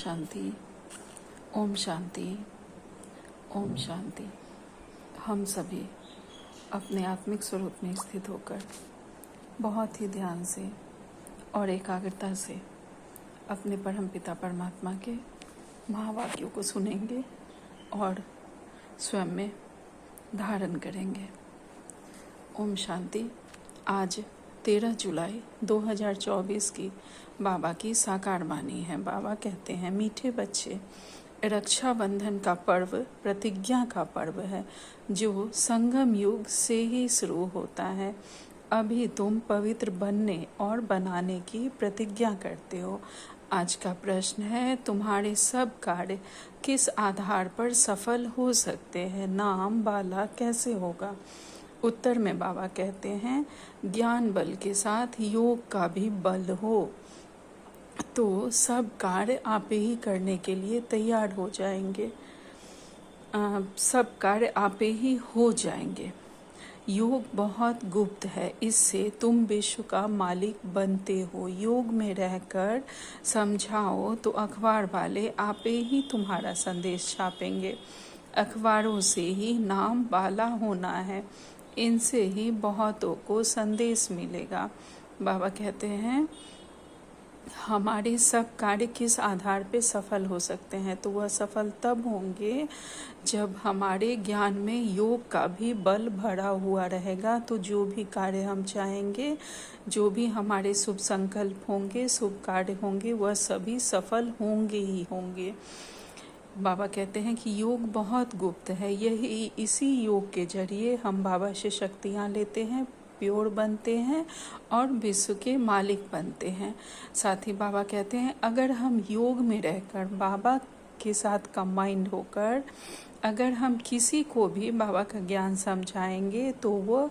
शांति। ओम शांति। ओम शांति। हम सभी अपने आत्मिक स्वरूप में स्थित होकर बहुत ही ध्यान से और एकाग्रता से अपने परमपिता परमात्मा के महावाक्यों को सुनेंगे और स्वयं में धारण करेंगे। ओम शांति। आज 13 जुलाई 2024 की बाबा की साकार वाणी है। बाबा कहते हैं, मीठे बच्चे, रक्षाबंधन का पर्व प्रतिज्ञा का पर्व है जो संगम युग से ही शुरू होता है। अभी तुम पवित्र बनने और बनाने की प्रतिज्ञा करते हो। आज का प्रश्न है, तुम्हारे सब कार्य किस आधार पर सफल हो सकते हैं? नाम बाला कैसे होगा? उत्तर में बाबा कहते हैं, ज्ञान बल के साथ योग का भी बल हो तो सब कार्य आप ही करने के लिए तैयार हो जाएंगे। सब कार्य आप ही हो जाएंगे। योग बहुत गुप्त है, इससे तुम विश्व का मालिक बनते हो। योग में रहकर समझाओ तो अखबार वाले आप ही तुम्हारा संदेश छापेंगे। अखबारों से ही नाम वाला होना है, इनसे ही बहुतों को संदेश मिलेगा। बाबा कहते हैं, हमारे सब कार्य किस आधार पे सफल हो सकते हैं? तो वह सफल तब होंगे जब हमारे ज्ञान में योग का भी बल भरा हुआ रहेगा। तो जो भी कार्य हम चाहेंगे, जो भी हमारे शुभ संकल्प होंगे, शुभ कार्य होंगे, वह सभी सफल होंगे ही होंगे। बाबा कहते हैं कि योग बहुत गुप्त है। यही इसी योग के जरिए हम बाबा से शक्तियाँ लेते हैं, प्योर बनते हैं और विश्व के मालिक बनते हैं। साथ ही बाबा कहते हैं, अगर हम योग में रहकर बाबा के साथ कंबाइंड होकर अगर हम किसी को भी बाबा का ज्ञान समझाएंगे तो वो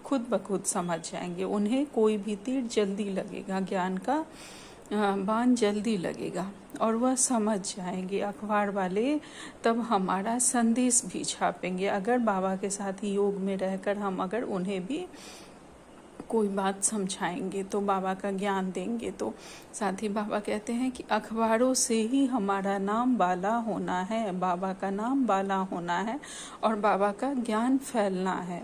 खुद ब खुद समझ जाएंगे। उन्हें कोई भी तीर जल्दी लगेगा, ज्ञान का बाण जल्दी लगेगा और वह समझ जाएंगे। अखबार वाले तब हमारा संदेश भी छापेंगे। अगर बाबा के साथ योग में रहकर हम अगर उन्हें भी कोई बात समझाएंगे तो बाबा का ज्ञान देंगे। तो साथ ही बाबा कहते हैं कि अखबारों से ही हमारा नाम बाला होना है, बाबा का नाम बाला होना है और बाबा का ज्ञान फैलना है।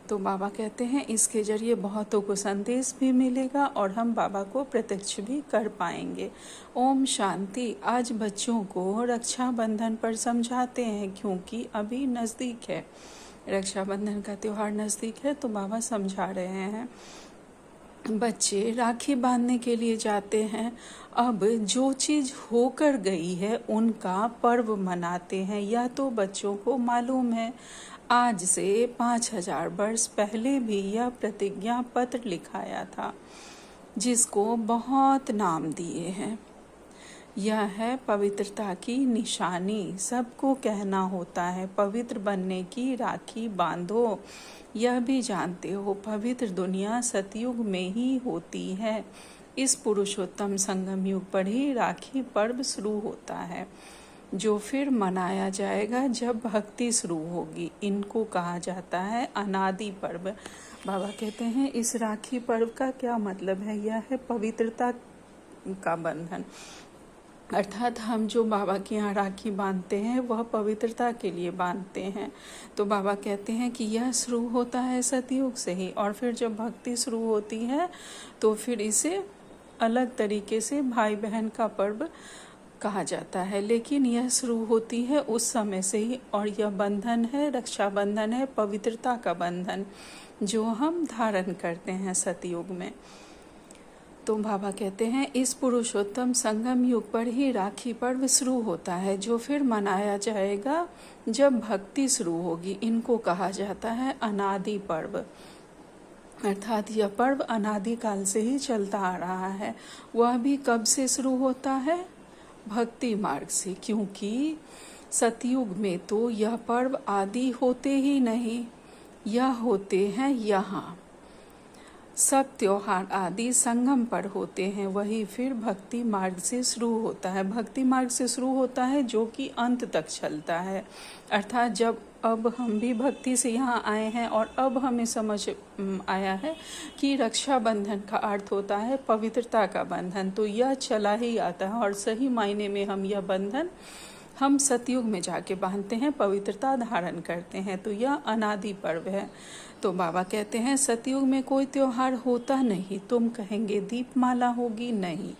तो बाबा कहते हैं, इसके जरिए बहुतों को संदेश भी मिलेगा और हम बाबा को प्रत्यक्ष भी कर पाएंगे। ओम शांति। आज बच्चों को रक्षाबंधन पर समझाते हैं क्योंकि अभी नज़दीक है, रक्षाबंधन का त्यौहार नज़दीक है। तो बाबा समझा रहे हैं, बच्चे राखी बांधने के लिए जाते हैं। अब जो चीज़ होकर गई है उनका पर्व मनाते हैं। यह तो बच्चों को मालूम है। आज से 5000 वर्ष पहले भी यह प्रतिज्ञा पत्र लिखाया था जिसको बहुत नाम दिए हैं। यह है पवित्रता की निशानी। सबको कहना होता है, पवित्र बनने की राखी बांधो। यह भी जानते हो पवित्र दुनिया सतयुग में ही होती है। इस पुरुषोत्तम संगम युग पर ही राखी पर्व शुरू होता है जो फिर मनाया जाएगा जब भक्ति शुरू होगी। इनको कहा जाता है अनादि पर्व। बाबा कहते हैं, इस राखी पर्व का क्या मतलब है? यह है पवित्रता का बंधन। अर्थात हम जो बाबा के यहाँ राखी बांधते हैं वह पवित्रता के लिए बांधते हैं। तो बाबा कहते हैं कि यह शुरू होता है सतयुग से ही और फिर जब भक्ति शुरू होती है तो फिर इसे अलग तरीके से भाई बहन का पर्व कहा जाता है। लेकिन यह शुरू होती है उस समय से ही और यह बंधन है, रक्षाबंधन है, पवित्रता का बंधन जो हम धारण करते हैं सतयुग में। तो बाबा कहते हैं, इस पुरुषोत्तम संगम युग पर ही राखी पर्व शुरू होता है जो फिर मनाया जाएगा जब भक्ति शुरू होगी। इनको कहा जाता है अनादि पर्व। अर्थात यह पर्व अनादि काल से ही चलता आ रहा है। वह भी कब से शुरू होता है? भक्ति मार्ग से, क्योंकि सतयुग में तो यह पर्व आदि होते ही नहीं, यह होते हैं यहाँ। सब त्योहार आदि संगम पर होते हैं, वही फिर भक्ति मार्ग से शुरू होता है। भक्ति मार्ग से शुरू होता है जो कि अंत तक चलता है। अर्थात जब अब हम भी भक्ति से यहाँ आए हैं और अब हमें समझ आया है कि रक्षाबंधन का अर्थ होता है पवित्रता का बंधन। तो यह चला ही आता है और सही मायने में हम यह बंधन हम सतयुग में जाके बांधते हैं, पवित्रता धारण करते हैं। तो यह अनादि पर्व है। तो बाबा कहते हैं सतयुग में कोई त्योहार होता नहीं। तुम कहेंगे दीपमाला होगी, नहीं,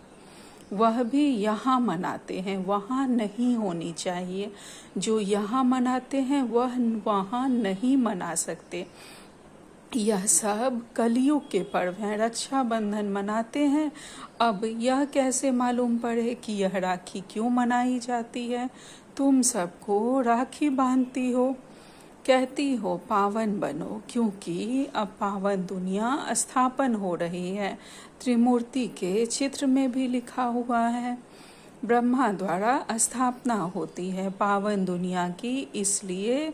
वह भी यहाँ मनाते हैं, वहाँ नहीं होनी चाहिए। जो यहाँ मनाते हैं वह वहाँ नहीं मना सकते। यह सब कलयुग के पर्व हैं। रक्षाबंधन मनाते हैं। अब यह कैसे मालूम पड़े कि यह राखी क्यों मनाई जाती है? तुम सबको राखी बांधती हो, कहती हो पावन बनो, क्योंकि अब पावन दुनिया स्थापन हो रही है। त्रिमूर्ति के चित्र में भी लिखा हुआ है, ब्रह्मा द्वारा स्थापना होती है पावन दुनिया की। इसलिए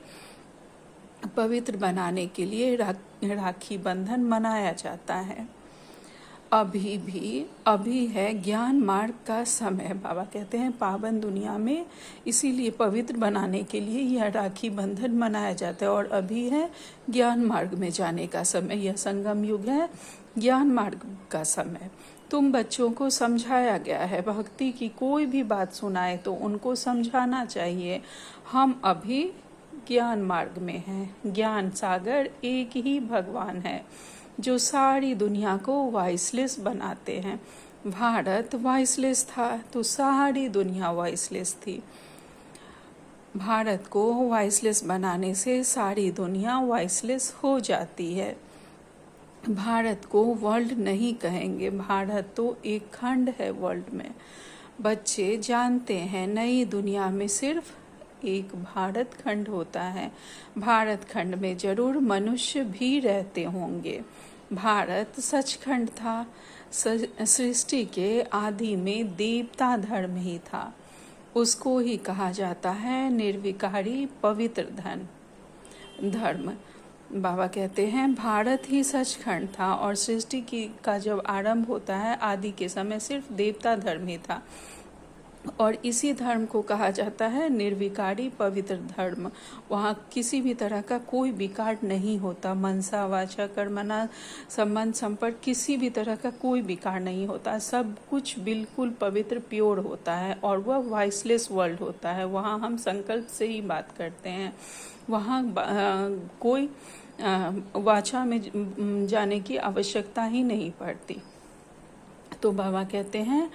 पवित्र बनाने के लिए राखी बंधन मनाया जाता है। अभी है ज्ञान मार्ग का समय। बाबा कहते हैं पावन दुनिया में इसीलिए पवित्र बनाने के लिए यह राखी बंधन मनाया जाता है। और अभी है ज्ञान मार्ग में जाने का समय। यह संगम युग है, ज्ञान मार्ग का समय। तुम बच्चों को समझाया गया है, भक्ति की कोई भी बात सुनाए तो उनको समझाना चाहिए। हम अभी ज्ञान मार्ग में हैं। ज्ञान सागर एक ही भगवान है जो सारी दुनिया को वॉइसलेस बनाते हैं। भारत वॉइसलेस था तो सारी दुनिया वॉइसलेस थी। भारत को वॉइसलेस बनाने से सारी दुनिया वॉइसलेस हो जाती है। भारत को वर्ल्ड नहीं कहेंगे, भारत तो एक खंड है वर्ल्ड में। बच्चे जानते हैं नई दुनिया में सिर्फ एक भारत खंड होता है। भारत खंड में जरूर मनुष्य भी रहते होंगे। भारत सचखंड था। सृष्टि के आदि में देवता धर्म ही था। उसको ही कहा जाता है निर्विकारी पवित्र धर्म। बाबा कहते हैं भारत ही सचखंड था और सृष्टि का जब आरंभ होता है आदि के समय सिर्फ देवता धर्म ही था। और इसी धर्म को कहा जाता है निर्विकारी पवित्र धर्म। वहाँ किसी भी तरह का कोई विकार नहीं होता। मनसा वाचा कर्मणा संबंध संपर्क किसी भी तरह का कोई विकार नहीं होता। सब कुछ बिल्कुल पवित्र प्योर होता है और वह वॉइसलेस वर्ल्ड होता है। वहाँ हम संकल्प से ही बात करते हैं। वहाँ कोई वाचा में जाने की आवश्यकता ही नहीं पड़ती। तो बाबा कहते हैं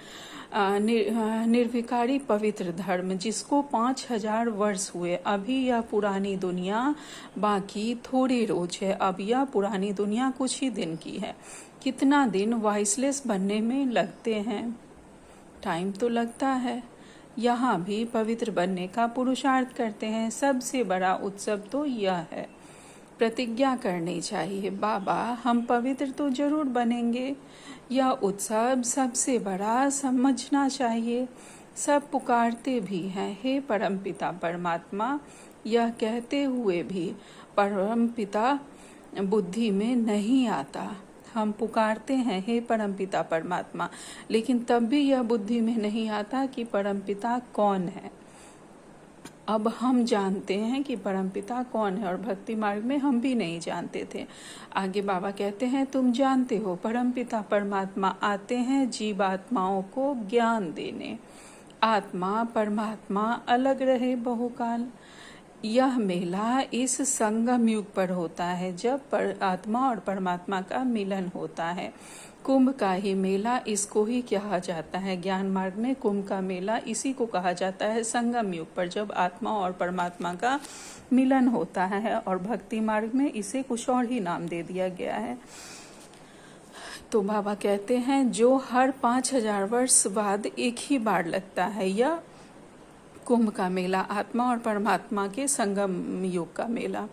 निर्विकारी पवित्र धर्म जिसको 5000 वर्ष हुए। अभी यह पुरानी दुनिया बाकी थोड़ी रोज है। अब यह पुरानी दुनिया कुछ ही दिन की है। कितना दिन वॉइसलेस बनने में लगते हैं, टाइम तो लगता है। यहाँ भी पवित्र बनने का पुरुषार्थ करते हैं। सबसे बड़ा उत्सव तो यह है। प्रतिज्ञा करनी चाहिए, बाबा हम पवित्र तो जरूर बनेंगे। यह उत्सव सबसे बड़ा समझना चाहिए। सब पुकारते भी हैं हे परमपिता परमात्मा, यह कहते हुए भी परमपिता बुद्धि में नहीं आता। हम पुकारते हैं हे परमपिता परमात्मा, लेकिन तब भी यह बुद्धि में नहीं आता कि परमपिता कौन है। अब हम जानते हैं कि परमपिता कौन है और भक्ति मार्ग में हम भी नहीं जानते थे। आगे बाबा कहते हैं तुम जानते हो परमपिता परमात्मा आते हैं जीवात्माओं को ज्ञान देने। आत्मा परमात्मा अलग रहे बहुकाल। यह मेला इस संगम युग पर होता है जब आत्मा और परमात्मा का मिलन होता है। कुंभ का ही मेला इसको ही कहा जाता है। ज्ञान मार्ग में कुंभ का मेला इसी को कहा जाता है संगम युग पर जब आत्मा और परमात्मा का मिलन होता है। और भक्ति मार्ग में इसे कुछ और ही नाम दे दिया गया है। तो बाबा कहते हैं जो हर 5000 वर्ष बाद एक ही बार लगता है, यह कुंभ का मेला आत्मा और परमात्मा के संगम युग का मेला।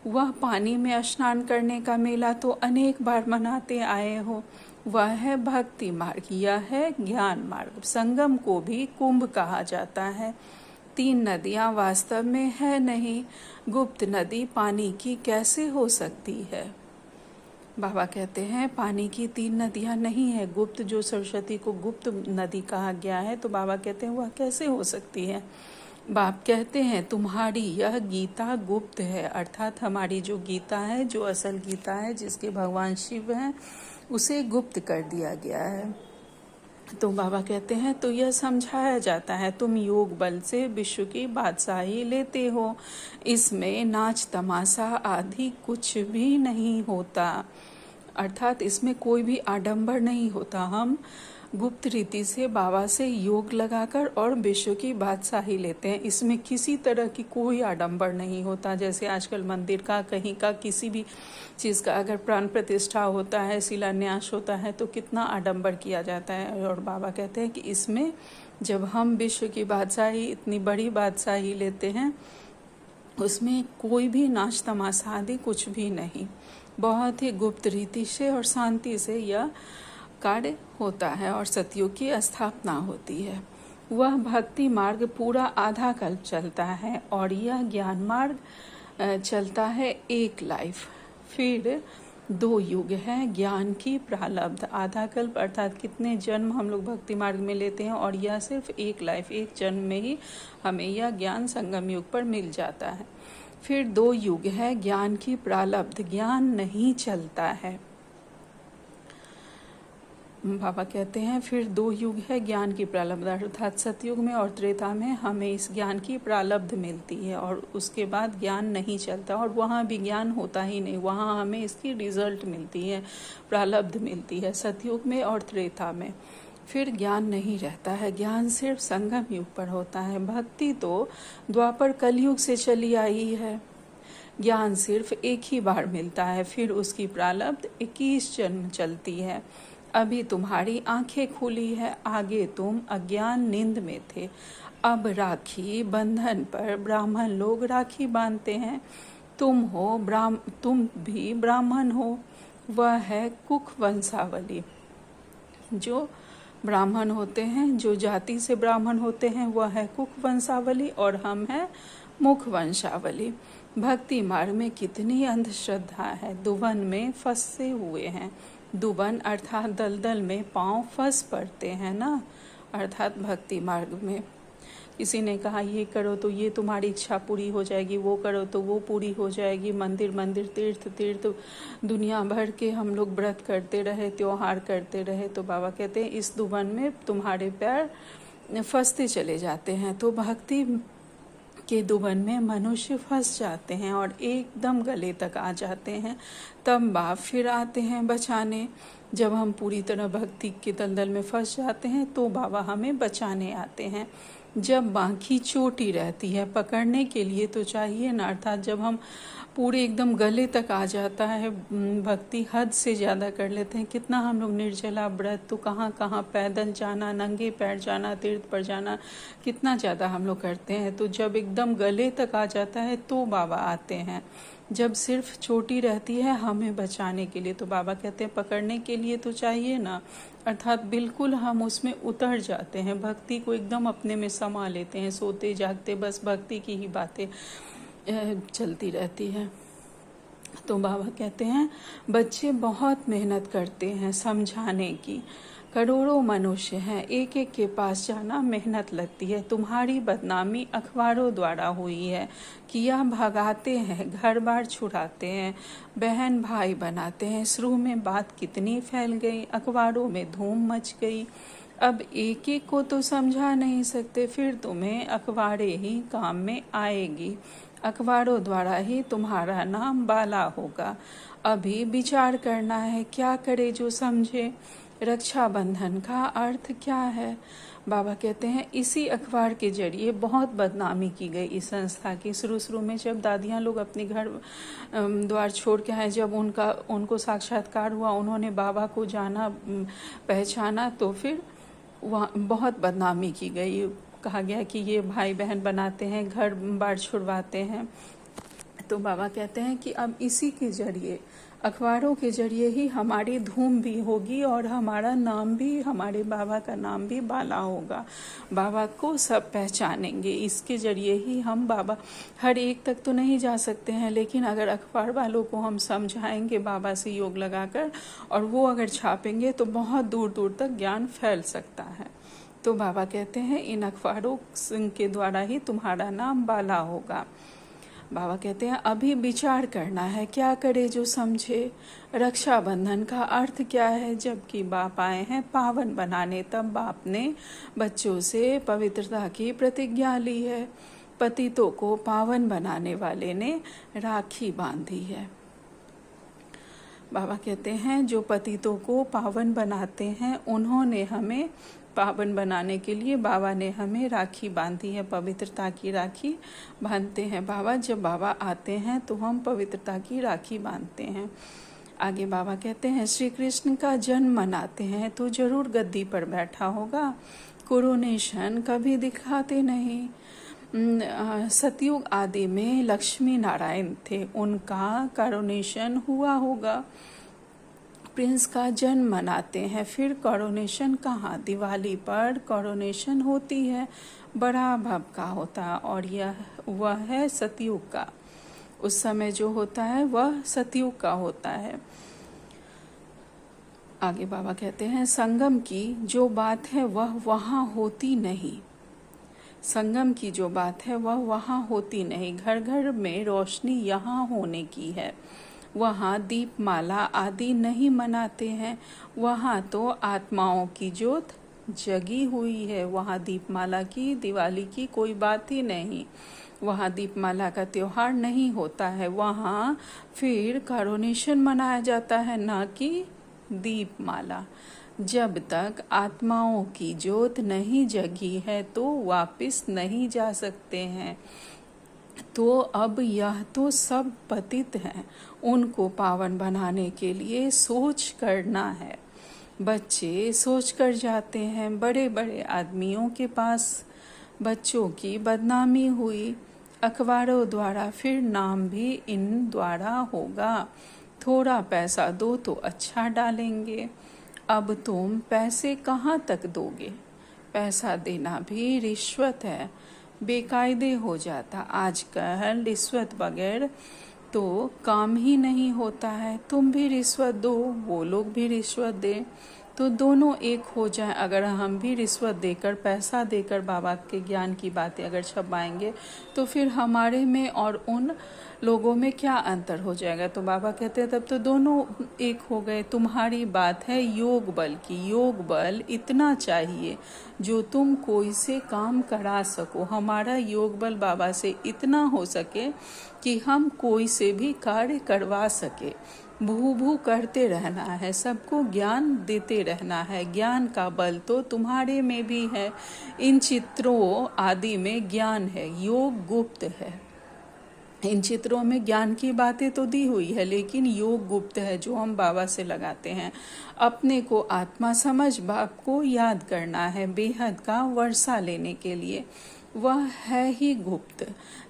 वह पानी में स्नान करने का मेला तो अनेक बार मनाते आए हो, वह है भक्ति मार्ग, यह है ज्ञान मार्ग। संगम को भी कुंभ कहा जाता है। 3 नदियां वास्तव में है नहीं, गुप्त नदी पानी की कैसे हो सकती है। बाबा कहते हैं पानी की 3 नदियां नहीं है। गुप्त जो सरस्वती को गुप्त नदी कहा गया है, तो बाबा कहते हैं वह कैसे हो सकती है। बाप कहते हैं तुम्हारी यह गीता गुप्त है, अर्थात हमारी जो गीता है, जो असल गीता है, जिसके भगवान शिव हैं, उसे गुप्त कर दिया गया है। तो बाबा कहते हैं तो यह समझाया जाता है तुम योग बल से विश्व की बादशाही लेते हो, इसमें नाच तमाशा आदि कुछ भी नहीं होता, अर्थात इसमें कोई भी आडंबर नहीं होता। हम गुप्त रीति से बाबा से योग लगाकर और विश्व की बादशाही लेते हैं, इसमें किसी तरह की कोई आडंबर नहीं होता। जैसे आजकल मंदिर का, कहीं का, किसी भी चीज़ का अगर प्राण प्रतिष्ठा होता है, शिलान्यास होता है, तो कितना आडंबर किया जाता है। और बाबा कहते हैं कि इसमें जब हम विश्व की बादशाही, इतनी बड़ी बादशाही लेते हैं, उसमें कोई भी नाच तमाशा आदि कुछ भी नहीं, बहुत ही गुप्त रीति से और शांति से यह कार्य होता है और सतयुग की स्थापना होती है। वह भक्ति मार्ग पूरा आधा कल्प चलता है और यह ज्ञान मार्ग चलता है एक लाइफ। फिर 2 युग है ज्ञान की प्रारब्ध, आधा कल्प अर्थात कितने जन्म हम लोग भक्ति मार्ग में लेते हैं, और यह सिर्फ एक लाइफ, एक जन्म में ही हमें यह ज्ञान संगम युग पर मिल जाता है। फिर 2 युग है ज्ञान की प्रारब्ध, ज्ञान नहीं चलता है। बाबा कहते हैं फिर 2 युग है ज्ञान की प्रारब्ध, अर्थात सतयुग में और त्रेता में हमें इस ज्ञान की प्रारब्ध मिलती है और उसके बाद ज्ञान नहीं चलता, और वहाँ भी ज्ञान होता ही नहीं, वहाँ हमें इसकी रिजल्ट मिलती है, प्रारब्ध मिलती है सतयुग में और त्रेता में। फिर ज्ञान नहीं रहता है, ज्ञान सिर्फ संगम युग पर होता है। भक्ति तो द्वापर कलयुग से चली आई है, ज्ञान सिर्फ एक ही बार मिलता है, फिर उसकी प्रारब्ध 21 जन्म चलती है। अभी तुम्हारी आंखें खुली है, आगे तुम अज्ञान नींद में थे। अब राखी बंधन पर ब्राह्मण लोग राखी बांधते हैं, तुम भी ब्राह्मण हो। वह है कुख वंशावली, जो ब्राह्मण होते हैं, जो जाति से ब्राह्मण होते हैं, वह है कुख वंशावली और हम हैं मुख वंशावली। भक्ति मार्ग में कितनी अंधश्रद्धा है, दुबन में फंसे हुए हैं। दुबन अर्थात दलदल में पांव फंस पड़ते हैं ना, अर्थात भक्ति मार्ग में किसी ने कहा ये करो तो ये तुम्हारी इच्छा पूरी हो जाएगी, वो करो तो वो पूरी हो जाएगी, मंदिर मंदिर, तीर्थ तीर्थ, दुनिया भर के हम लोग व्रत करते रहे, त्योहार करते रहे, तो बाबा कहते हैं इस दुबन में तुम्हारे पैर फंसते चले जाते हैं। तो भक्ति के दुबन में मनुष्य फंस जाते हैं और एकदम गले तक आ जाते हैं, तब बाप फिर आते हैं बचाने। जब हम पूरी तरह भक्ति के दलदल में फंस जाते हैं तो बाबा हमें बचाने आते हैं। जब बाकी चोटी रहती है पकड़ने के लिए तो चाहिए ना, अर्थात जब हम पूरे एकदम गले तक आ जाता है, भक्ति हद से ज़्यादा कर लेते हैं। कितना हम लोग निर्जला व्रत, तो कहाँ कहाँ पैदल जाना, नंगे पैर जाना, तीर्थ पर जाना, कितना ज़्यादा हम लोग करते हैं। तो जब एकदम गले तक आ जाता है तो बाबा आते हैं। जब सिर्फ चोटी रहती है हमें बचाने के लिए, तो बाबा कहते हैं पकड़ने के लिए तो चाहिए ना, अर्थात बिल्कुल हम उसमें उतर जाते हैं, भक्ति को एकदम अपने में समा लेते हैं, सोते जागते बस भक्ति की ही बातें चलती रहती है। तो बाबा कहते हैं बच्चे बहुत मेहनत करते हैं समझाने की, करोड़ों मनुष्य हैं, एक एक के पास जाना मेहनत लगती है। तुम्हारी बदनामी अखबारों द्वारा हुई है, किया भगाते हैं, घर बार छुड़ाते हैं, बहन भाई बनाते हैं। शुरू में बात कितनी फैल गई, अखबारों में धूम मच गई, अब एक एक को तो समझा नहीं सकते, फिर तुम्हें अखबारें ही काम में आएगी, अखबारों द्वारा ही तुम्हारा नाम बाला होगा। अभी विचार करना है, क्या करे जो समझे, रक्षाबंधन का अर्थ क्या है। बाबा कहते हैं इसी अखबार के जरिए बहुत बदनामी की गई इस संस्था की। शुरू में जब दादियाँ लोग अपने घर द्वार छोड़ के आए, जब उनको साक्षात्कार हुआ, उन्होंने बाबा को जाना, पहचाना, तो फिर वहाँ बहुत बदनामी की गई। कहा गया कि ये भाई बहन बनाते हैं, घर बार छुड़वाते हैं। तो बाबा कहते हैं कि अब इसी के जरिए, अखबारों के जरिए ही हमारी धूम भी होगी और हमारा नाम भी, हमारे बाबा का नाम भी बाला होगा, बाबा को सब पहचानेंगे। इसके जरिए ही हम बाबा, हर एक तक तो नहीं जा सकते हैं, लेकिन अगर अखबार वालों को हम समझाएंगे बाबा से योग लगाकर, और वो अगर छापेंगे तो बहुत दूर दूर तक ज्ञान फैल सकता है। तो बाबा कहते हैं इन अखबारों के द्वारा ही तुम्हारा नाम बाला होगा। बाबा कहते हैं अभी विचार करना है, क्या करे जो समझे। रक्षाबंधन का अर्थ क्या है? जबकि बाप आए हैं पावन बनाने, तब बाप ने बच्चों से पवित्रता की प्रतिज्ञा ली है। पतितों को पावन बनाने वाले ने राखी बांधी है। बाबा कहते हैं जो पतितों को पावन बनाते हैं उन्होंने हमें पावन बनाने के लिए बाबा ने हमें राखी बांधी है, पवित्रता की राखी बांधते हैं बाबा। जब बाबा आते हैं तो हम पवित्रता की राखी बांधते हैं। आगे बाबा कहते हैं श्री कृष्ण का जन्म मनाते हैं तो जरूर गद्दी पर बैठा होगा। कोरोनेशन कभी दिखाते नहीं। सतयुग आदि में लक्ष्मी नारायण थे, उनका करोनेशन हुआ होगा। प्रिंस का जन्म मनाते हैं, फिर करोनेशन कहाँ? दिवाली पर करोनेशन होती है, बड़ा भव का होता है, और वह है सतयुग का। उस समय जो होता है वह सतयुग का होता है। आगे बाबा कहते हैं संगम की जो बात है वह वहाँ होती नहीं। संगम की जो बात है वह वहाँ होती नहीं। घर घर में रोशनी यहाँ होने की है। वहाँ दीपमाला आदि नहीं मनाते हैं। वहाँ तो आत्माओं की ज्योत जगी हुई है। वहाँ दीपमाला की, दिवाली की कोई बात ही नहीं। वहाँ दीपमाला का त्योहार नहीं होता है। वहाँ फिर करोनेशन मनाया जाता है, ना कि दीपमाला। जब तक आत्माओं की ज्योत नहीं जगी है तो वापस नहीं जा सकते हैं। तो अब यह तो सब पतित हैं, उनको पावन बनाने के लिए सोच करना है। बच्चे सोच कर जाते हैं। बड़े बड़े आदमियों के पास बच्चों की बदनामी हुई अखबारों द्वारा, फिर नाम भी इन द्वारा होगा। थोड़ा पैसा दो तो अच्छा डालेंगे। अब तुम पैसे कहाँ तक दोगे? पैसा देना भी रिश्वत है, बेकायदे हो जाता। आजकल रिश्वत बगैर तो काम ही नहीं होता है। तुम भी रिश्वत दो, वो लोग भी रिश्वत दें, तो दोनों एक हो जाए। अगर हम भी रिश्वत देकर, पैसा देकर बाबा के ज्ञान की बातें अगर छपाएंगे तो फिर हमारे में और उन लोगों में क्या अंतर हो जाएगा? तो बाबा कहते हैं तब तो दोनों एक हो गए। तुम्हारी बात है योग बल की। योग बल इतना चाहिए जो तुम कोई से काम करा सको। हमारा योग बल बाबा से इतना हो सके कि हम कोई से भी कार्य करवा सके। भू भू करते रहना है, सबको ज्ञान देते रहना है। ज्ञान का बल तो तुम्हारे में भी है। इन चित्रों आदि में ज्ञान है, योग गुप्त है। इन चित्रों में ज्ञान की बातें तो दी हुई है, लेकिन योग गुप्त है जो हम बाबा से लगाते हैं। अपने को आत्मा समझ बाप को याद करना है बेहद का वर्षा लेने के लिए। वह है ही गुप्त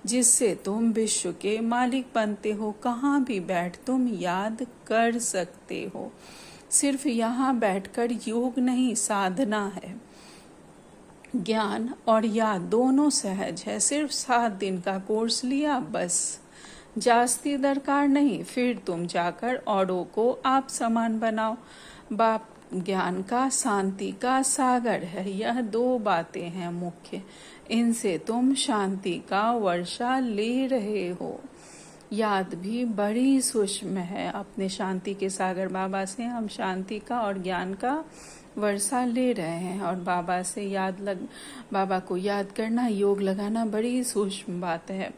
जिससे तुम विश्व के मालिक बनते हो। कहाँ भी बैठ तुम याद कर सकते हो। सिर्फ यहाँ बैठकर योग नहीं, साधना है। ज्ञान और याद दोनों सहज है। सिर्फ 7 दिन का कोर्स लिया बस, जास्ती दरकार नहीं। फिर तुम जाकर औरों को आप समान बनाओ। बाप ज्ञान का, शांति का सागर है। यह 2 बातें हैं मुख्य। इनसे तुम शांति का वर्षा ले रहे हो। याद भी बड़ी सूक्ष्म है। अपने शांति के सागर बाबा से हम शांति का और ज्ञान का वर्षा ले रहे हैं। और बाबा को याद करना, योग लगाना बड़ी सूक्ष्म बात है।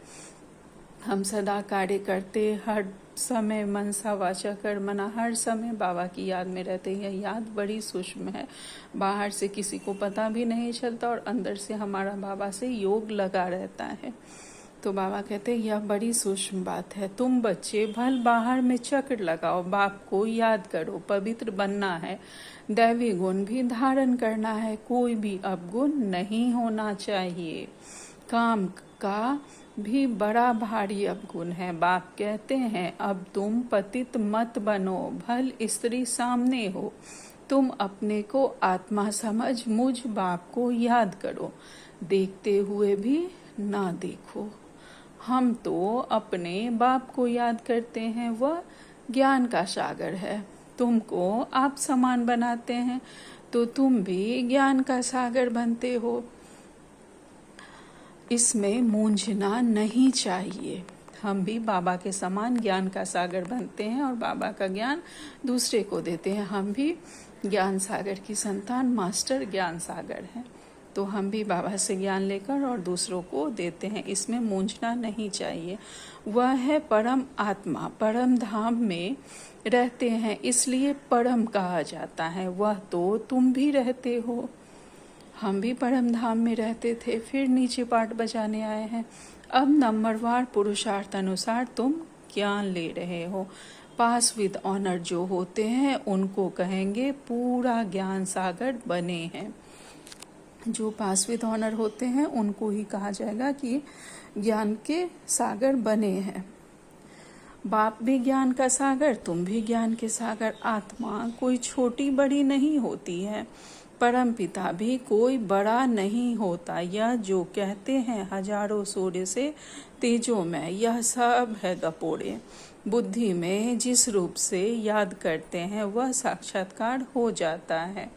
हम सदा कार्य करते, हर समय मनसा वाचा कर्मणा, हर समय बाबा की याद में रहते हैं। याद बड़ी सूक्ष्म है, बाहर से किसी को पता भी नहीं चलता और अंदर से हमारा बाबा से योग लगा रहता है। तो बाबा कहते हैं यह बड़ी सूक्ष्म बात है। तुम बच्चे भल बाहर में चक्र लगाओ, बाप को याद करो। पवित्र बनना है, दैवी गुण भी धारण करना है। कोई भी अवगुण नहीं होना चाहिए। काम का भी बड़ा भारी अवगुण है। बाप कहते हैं अब तुम पतित मत बनो, भल स्त्री सामने हो। तुम अपने को आत्मा समझ मुझ बाप को याद करो। देखते हुए भी ना देखो। हम तो अपने बाप को याद करते हैं, वह ज्ञान का सागर है। तुमको आप समान बनाते हैं। तो तुम भी ज्ञान का सागर बनते हो। इसमें मूंझना नहीं चाहिए। हम भी बाबा के समान ज्ञान का सागर बनते हैं और बाबा का ज्ञान दूसरे को देते हैं। हम भी ज्ञान सागर की संतान, मास्टर ज्ञान सागर हैं। तो हम भी बाबा से ज्ञान लेकर और दूसरों को देते हैं। इसमें मूंझना नहीं चाहिए। वह है परम आत्मा, परम धाम में रहते हैं, इसलिए परम कहा जाता है। वह तो तुम भी रहते हो। हम भी परम धाम में रहते थे, फिर नीचे पाठ बजाने आए हैं। अब नंबरवार पुरुषार्थ अनुसार तुम ज्ञान ले रहे हो। पास विद ऑनर जो होते हैं उनको कहेंगे पूरा ज्ञान सागर बने हैं। जो पास विद ऑनर होते हैं उनको ही कहा जाएगा कि ज्ञान के सागर बने हैं। बाप भी ज्ञान का सागर, तुम भी ज्ञान के सागर। आत्मा कोई छोटी बड़ी नहीं होती है। परम पिता भी कोई बड़ा नहीं होता। यह जो कहते हैं हजारों सूर्य से तेजों में, यह सब है गपोड़े। बुद्धि में जिस रूप से याद करते हैं वह साक्षात्कार हो जाता है।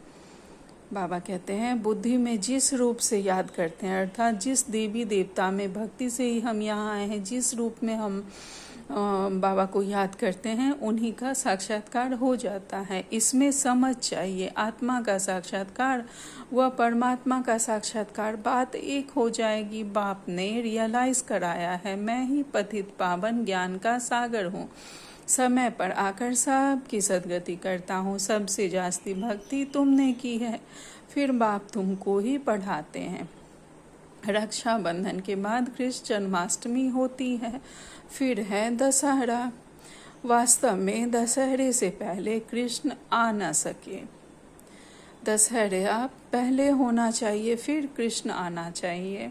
बाबा कहते हैं बुद्धि में जिस रूप से याद करते हैं, अर्थात जिस देवी देवता में भक्ति से ही हम यहाँ आए हैं, जिस रूप में हम बाबा को याद करते हैं उन्हीं का साक्षात्कार हो जाता है। इसमें समझ चाहिए, आत्मा का साक्षात्कार व परमात्मा का साक्षात्कार बात एक हो जाएगी। बाप ने रियलाइज कराया है, मैं ही पतित पावन ज्ञान का सागर हूँ। समय पर आकर सबकी सदगति करता हूँ। सबसे जास्ती भक्ति तुमने की है, फिर बाप तुमको ही पढ़ाते हैं। रक्षाबंधन के बाद कृष्ण जन्माष्टमी होती है, फिर है दशहरा। वास्तव में दशहरे से पहले कृष्ण आ न सके। दशहरा पहले होना चाहिए, फिर कृष्ण आना चाहिए।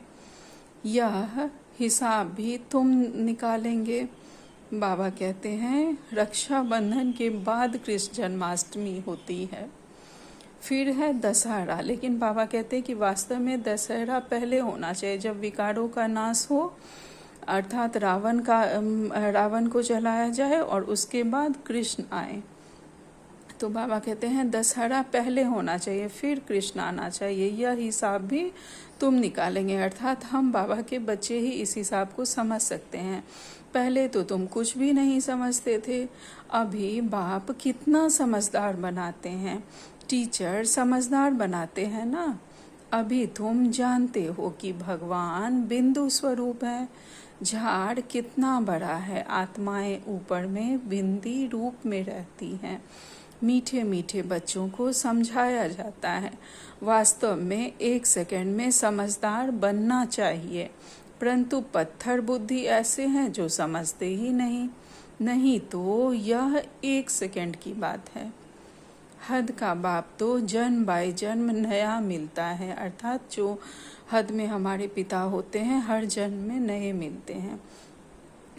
यह हिसाब भी तुम निकालेंगे। बाबा कहते हैं रक्षाबंधन के बाद कृष्ण जन्माष्टमी होती है, फिर है दशहरा। लेकिन बाबा कहते हैं कि वास्तव में दशहरा पहले होना चाहिए, जब विकारों का नाश हो, अर्थात रावण को जलाया जाए और उसके बाद कृष्ण आए। तो बाबा कहते हैं दशहरा पहले होना चाहिए, फिर कृष्ण आना चाहिए। यह हिसाब भी तुम निकालेंगे, अर्थात हम बाबा के बच्चे ही इस हिसाब को समझ सकते हैं। पहले तो तुम कुछ भी नहीं समझते थे, अभी बाप कितना समझदार बनाते हैं। टीचर समझदार बनाते हैं ना। अभी तुम जानते हो कि भगवान बिंदु स्वरूप है। झाड़ कितना बड़ा है, आत्माएं ऊपर में बिंदी रूप में रहती हैं। मीठे मीठे बच्चों को समझाया जाता है। वास्तव में 1 सेकंड में समझदार बनना चाहिए, परंतु पत्थर बुद्धि ऐसे हैं जो समझते ही नहीं तो यह 1 सेकंड की बात है। हद का बाप तो जन्म बाय जन्म नया मिलता है, अर्थात जो हद में हमारे पिता होते हैं हर जन्म में नए मिलते हैं।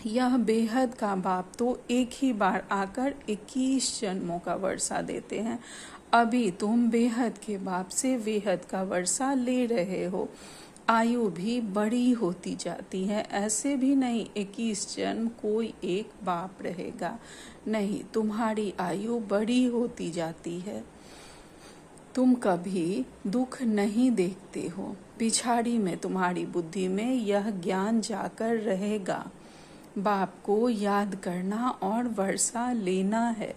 यह बेहद का बाप तो एक ही बार आकर 21 जन्मों का वर्षा देते हैं। अभी तुम बेहद के बाप से बेहद का वर्षा ले रहे हो। आयु भी बड़ी होती जाती है, ऐसे भी नहीं 21 जन्म कोई एक बाप रहेगा, नहीं, तुम्हारी आयु बड़ी होती जाती है। तुम कभी दुख नहीं देखते हो, पिछाड़ी में तुम्हारी बुद्धि में यह ज्ञान जाकर रहेगा। बाप को याद करना और वर्षा लेना है।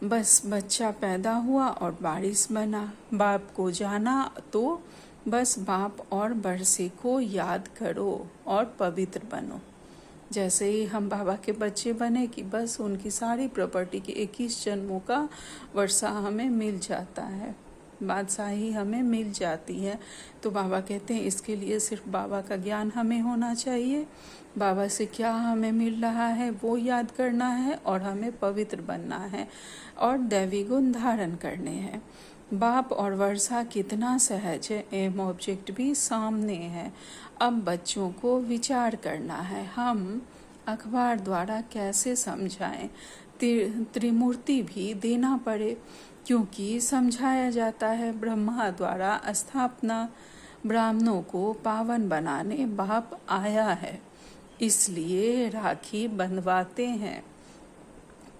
बस बच्चा पैदा हुआ और बारिश बना, बाप को जाना तो बस बाप और बरसे को याद करो और पवित्र बनो। जैसे ही हम बाबा के बच्चे बने कि बस उनकी सारी प्रॉपर्टी की 21 जन्मों का वर्षा हमें मिल जाता है, बादशाही हमें मिल जाती है। तो बाबा कहते हैं इसके लिए सिर्फ बाबा का ज्ञान हमें होना चाहिए। बाबा से क्या हमें मिल रहा है वो याद करना है और हमें पवित्र बनना है और दैवी गुण धारण करने हैं। बाप और वर्षा कितना सहज है, एम ऑब्जेक्ट भी सामने है। अब बच्चों को विचार करना है, हम अखबार द्वारा कैसे समझाएं। त्रिमूर्ति भी देना पड़े, क्योंकि समझाया जाता है ब्रह्मा द्वारा स्थापना। ब्राह्मणों को पावन बनाने बाप आया है, इसलिए राखी बंधवाते हैं।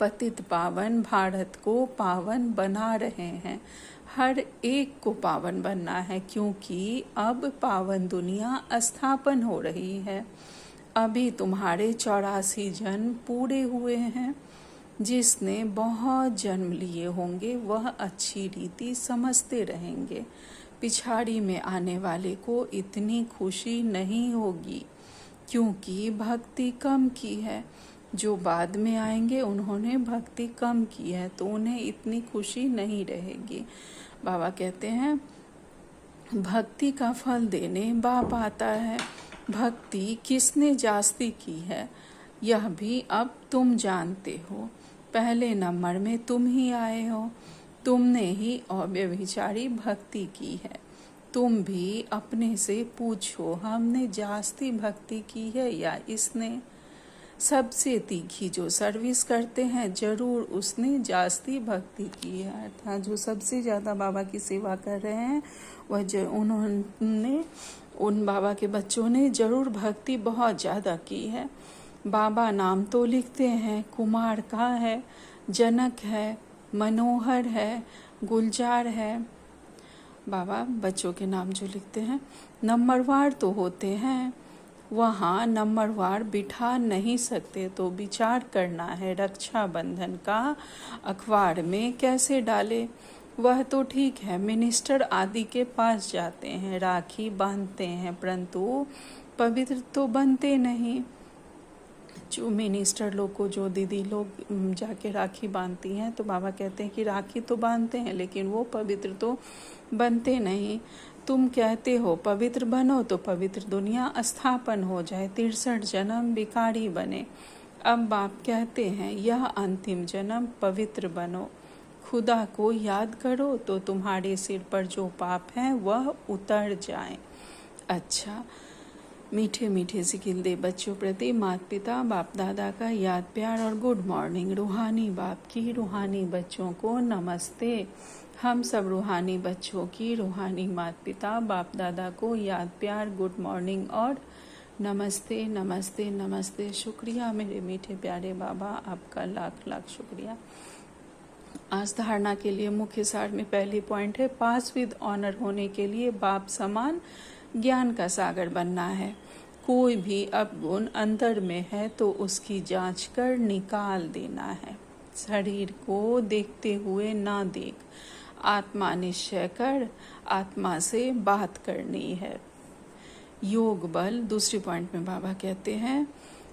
पतित पावन भारत को पावन बना रहे हैं। हर एक को पावन बनना है, क्योंकि अब पावन दुनिया स्थापन हो रही है। अभी तुम्हारे 84 जन्म पूरे हुए हैं। जिसने बहुत जन्म लिए होंगे वह अच्छी रीति समझते रहेंगे। पिछाड़ी में आने वाले को इतनी खुशी नहीं होगी, क्योंकि भक्ति कम की है। जो बाद में आएंगे उन्होंने भक्ति कम की है, तो उन्हें इतनी खुशी नहीं रहेगी। बाबा कहते हैं भक्ति का फल देने बाप आता है। भक्ति किसने जास्ती की है यह भी अब तुम जानते हो। पहले नंबर में तुम ही आए हो। तुमने ही अव्यभिचारी भक्ति की है। तुम भी अपने से पूछो, हमने जास्ती भक्ति की है या इसने? सबसे तीखी जो सर्विस करते हैं जरूर उसने जास्ती भक्ति की है। अर्थात जो सबसे ज़्यादा बाबा की सेवा कर रहे हैं वह उन्होंने उन बाबा के बच्चों ने जरूर भक्ति बहुत ज़्यादा की है। बाबा नाम तो लिखते हैं, कुमार का है, जनक है, मनोहर है, गुलजार है। बाबा बच्चों के नाम जो लिखते हैं नंबरवार तो होते हैं, वहाँ नंबरवार बिठा नहीं सकते, तो विचार करना है रक्षाबंधन का अखबार में कैसे डाले। वह तो ठीक है, मिनिस्टर आदि के पास जाते हैं, राखी बांधते हैं, परंतु पवित्र तो बनते नहीं। जो मिनिस्टर लोग को जो दीदी लोग जाके राखी बांधती हैं, तो बाबा कहते हैं कि राखी तो बांधते हैं लेकिन वो पवित्र तो बनते नहीं। तुम कहते हो पवित्र बनो तो पवित्र दुनिया स्थापन हो जाए, 63 जन्म भिखारी बने। अब बाप कहते हैं यह अंतिम जन्म पवित्र बनो, खुदा को याद करो तो तुम्हारे सिर पर जो पाप है वह उतर जाए। अच्छा, मीठे मीठे सिकिल बच्चों प्रति माता पिता बाप दादा का याद प्यार और गुड मॉर्निंग। रूहानी बाप की रूहानी बच्चों को नमस्ते। हम सब रूहानी बच्चों की रूहानी माता पिता बाप दादा को याद प्यार गुड मॉर्निंग और नमस्ते नमस्ते नमस्ते। शुक्रिया मेरे मीठे प्यारे बाबा, आपका लाख लाख शुक्रिया। आज धारणा के लिए मुख्य सार में पहली पॉइंट है, पास विद ऑनर होने के लिए बाप समान ज्ञान का सागर बनना है। कोई भी अवगुण अंदर में है तो उसकी जांच कर निकाल देना है। शरीर को देखते हुए ना देख, आत्मा निश्चय कर, आत्मा से बात करनी है। योग बल, दूसरी पॉइंट में बाबा कहते हैं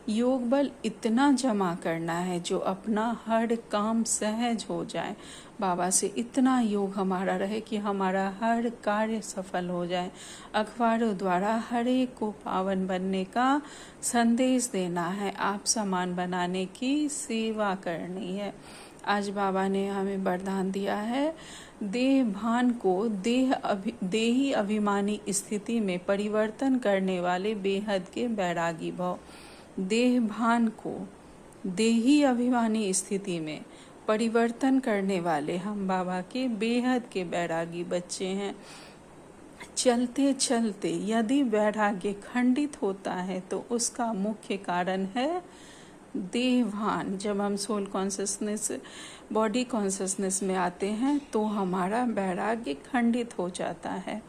योग बल इतना जमा करना है जो अपना हर काम सहज हो जाए। बाबा से इतना योग हमारा रहे कि हमारा हर कार्य सफल हो जाए। अखबारों द्वारा हर एक को पावन बनने का संदेश देना है, आप समान बनाने की सेवा करनी है। आज बाबा ने हमें वरदान दिया है, देह भान को देही अभिमानी स्थिति में परिवर्तन करने वाले बेहद के बैरागी भव। देह भान को देही अभिमानी स्थिति में परिवर्तन करने वाले हम बाबा के बेहद के बैरागी बच्चे हैं। चलते चलते यदि वैराग्य खंडित होता है तो उसका मुख्य कारण है देह भान। जब हम सोल कॉन्शसनेस बॉडी कॉन्शसनेस में आते हैं तो हमारा वैराग्य खंडित हो जाता है।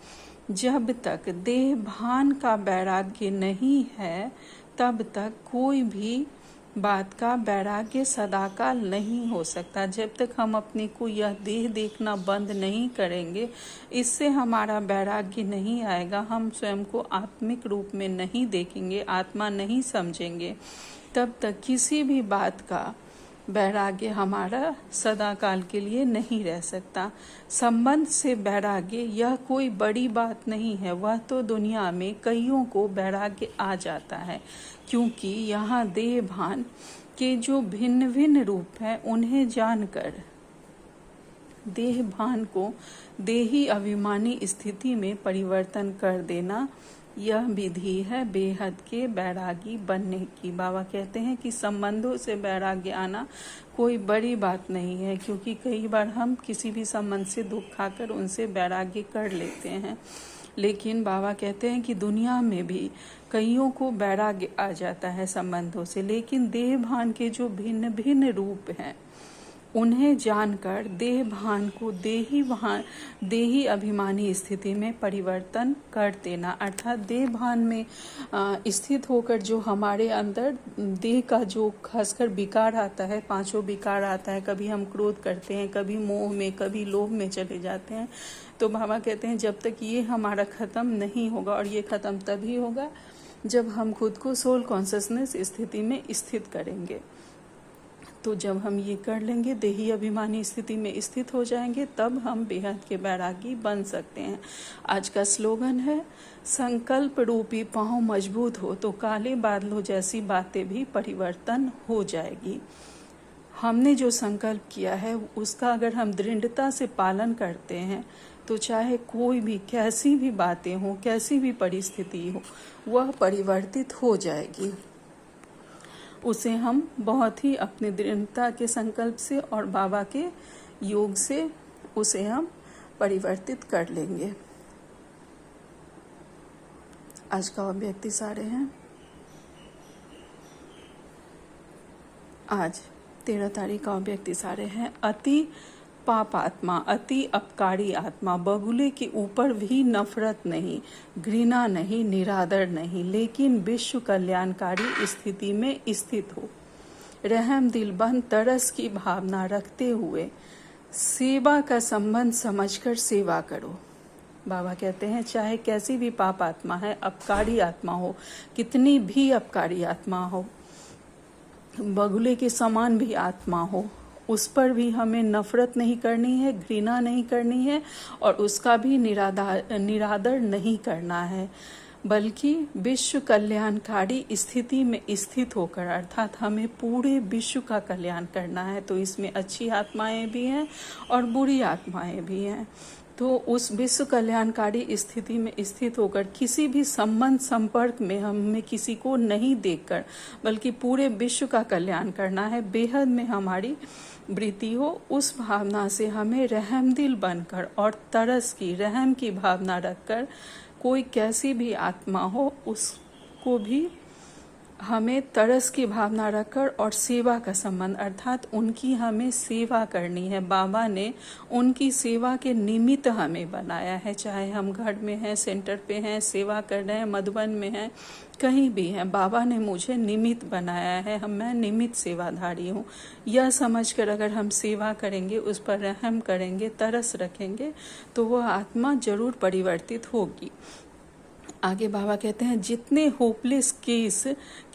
जब तक देह भान का वैराग्य नहीं है तब तक कोई भी बात का वैराग्य सदाकाल नहीं हो सकता। जब तक हम अपने को यह देह देखना बंद नहीं करेंगे, इससे हमारा वैराग्य नहीं आएगा, हम स्वयं को आत्मिक रूप में नहीं देखेंगे, आत्मा नहीं समझेंगे, तब तक किसी भी बात का वैराग्य हमारा सदाकाल के लिए नहीं रह सकता। संबंध से वैराग्य यह कोई बड़ी बात नहीं है, वह तो दुनिया में कईयों को वैराग्य आ जाता है, क्योंकि यहाँ देह भान के जो भिन्न भिन्न रूप हैं उन्हें जानकर देह भान को देही अभिमानी स्थिति में परिवर्तन कर देना यह विधि है बेहद के बैरागी बनने की। बाबा कहते हैं कि संबंधों से बैराग्य आना कोई बड़ी बात नहीं है, क्योंकि कई बार हम किसी भी संबंध से दुख खाकर उनसे बैराग्य कर लेते हैं। लेकिन बाबा कहते हैं कि दुनिया में भी कईयों को बैराग्य आ जाता है संबंधों से, लेकिन देह भान के जो भिन्न भिन्न रूप हैं उन्हें जानकर देह भान को देही अभिमानी स्थिति में परिवर्तन कर देना। अर्थात देह भान में स्थित होकर जो हमारे अंदर देह का जो खासकर विकार आता है, पांचों विकार आता है, कभी हम क्रोध करते हैं, कभी मोह में, कभी लोभ में चले जाते हैं, तो बाबा कहते हैं जब तक ये हमारा ख़त्म नहीं होगा, और ये ख़त्म तभी होगा जब हम खुद को सोल कॉन्शसनेस स्थिति में स्थित करेंगे। तो जब हम ये कर लेंगे, देही अभिमानी स्थिति में स्थित हो जाएंगे, तब हम बेहद के बैरागी बन सकते हैं। आज का स्लोगन है, संकल्प रूपी पाँव मजबूत हो तो काले बादलों जैसी बातें भी परिवर्तन हो जाएगी। हमने जो संकल्प किया है उसका अगर हम दृढ़ता से पालन करते हैं तो चाहे कोई भी कैसी भी बातें हो, कैसी भी परिस्थिति हो, वह परिवर्तित हो जाएगी। उसे हम बहुत ही अपने दृढ़ता के संकल्प से और बाबा के योग से उसे हम परिवर्तित कर लेंगे। आज का अव्यक्ति सारे हैं। आज 13 तारीख का अव्यक्ति सारे हैं। अति पाप आत्मा, अति अपकारी आत्मा, बगुले के ऊपर भी नफरत नहीं, घृणा नहीं, निरादर नहीं, लेकिन विश्व कल्याणकारी स्थिति में स्थित हो। रहम दिल बन तरस की भावना रखते हुए सेवा का संबंध समझकर सेवा करो। बाबा कहते हैं चाहे कैसी भी पाप आत्मा है, अपकारी आत्मा हो, कितनी भी अपकारी आत्मा हो, बगुले के समान भी आत्मा हो, उस पर भी हमें नफरत नहीं करनी है, घृणा नहीं करनी है, और उसका भी निरादर नहीं करना है, बल्कि विश्व कल्याणकारी स्थिति में स्थित होकर, अर्थात हमें पूरे विश्व का कल्याण करना है। तो इसमें अच्छी आत्माएं भी हैं और बुरी आत्माएं भी हैं। तो उस विश्व कल्याणकारी स्थिति में स्थित होकर किसी भी संबंध संपर्क में हमें किसी को नहीं देखकर, बल्कि पूरे विश्व का कल्याण करना है, बेहद में हमारी वृत्ति हो, उस भावना से हमें रहमदिल बनकर और तरस की, रहम की भावना रखकर, कोई कैसी भी आत्मा हो उसको भी हमें तरस की भावना रखकर और सेवा का संबंध, अर्थात उनकी हमें सेवा करनी है। बाबा ने उनकी सेवा के निमित्त हमें बनाया है, चाहे हम घर में हैं, सेंटर पे हैं, सेवा कर रहे हैं, मधुबन में हैं, कहीं भी हैं, बाबा ने मुझे निमित्त बनाया है, मैं निमित्त सेवाधारी हूँ। यह समझकर अगर हम सेवा करेंगे, उस पर रहम करेंगे, तरस रखेंगे, तो वह आत्मा जरूर परिवर्तित होगी। आगे बाबा कहते हैं जितने होपलेस केस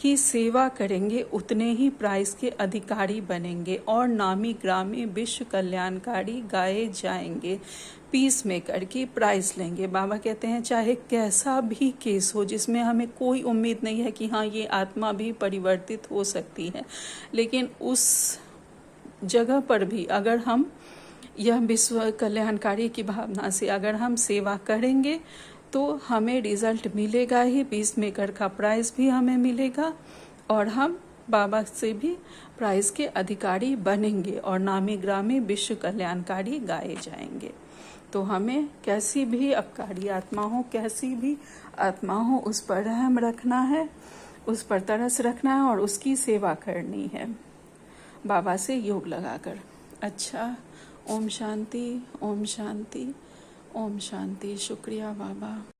की सेवा करेंगे उतने ही प्राइज के अधिकारी बनेंगे और नामी ग्रामी विश्व कल्याणकारी गाए जाएंगे। पीस मेकर की प्राइज लेंगे। बाबा कहते हैं चाहे कैसा भी केस हो जिसमें हमें कोई उम्मीद नहीं है कि हाँ ये आत्मा भी परिवर्तित हो सकती है, लेकिन उस जगह पर भी अगर हम यह विश्व कल्याणकारी की भावना से अगर हम सेवा करेंगे तो हमें रिजल्ट मिलेगा ही, पीस मेकर का प्राइज भी हमें मिलेगा और हम बाबा से भी प्राइज के अधिकारी बनेंगे और नामी ग्रामी विश्व कल्याणकारी गाए जाएंगे। तो हमें कैसी भी अपकारी आत्मा हो, कैसी भी आत्मा हो, उस पर रहम रखना है, उस पर तरस रखना है और उसकी सेवा करनी है बाबा से योग लगाकर। अच्छा, ओम शांति, ओम शांति, ओम शांति। शुक्रिया बाबा।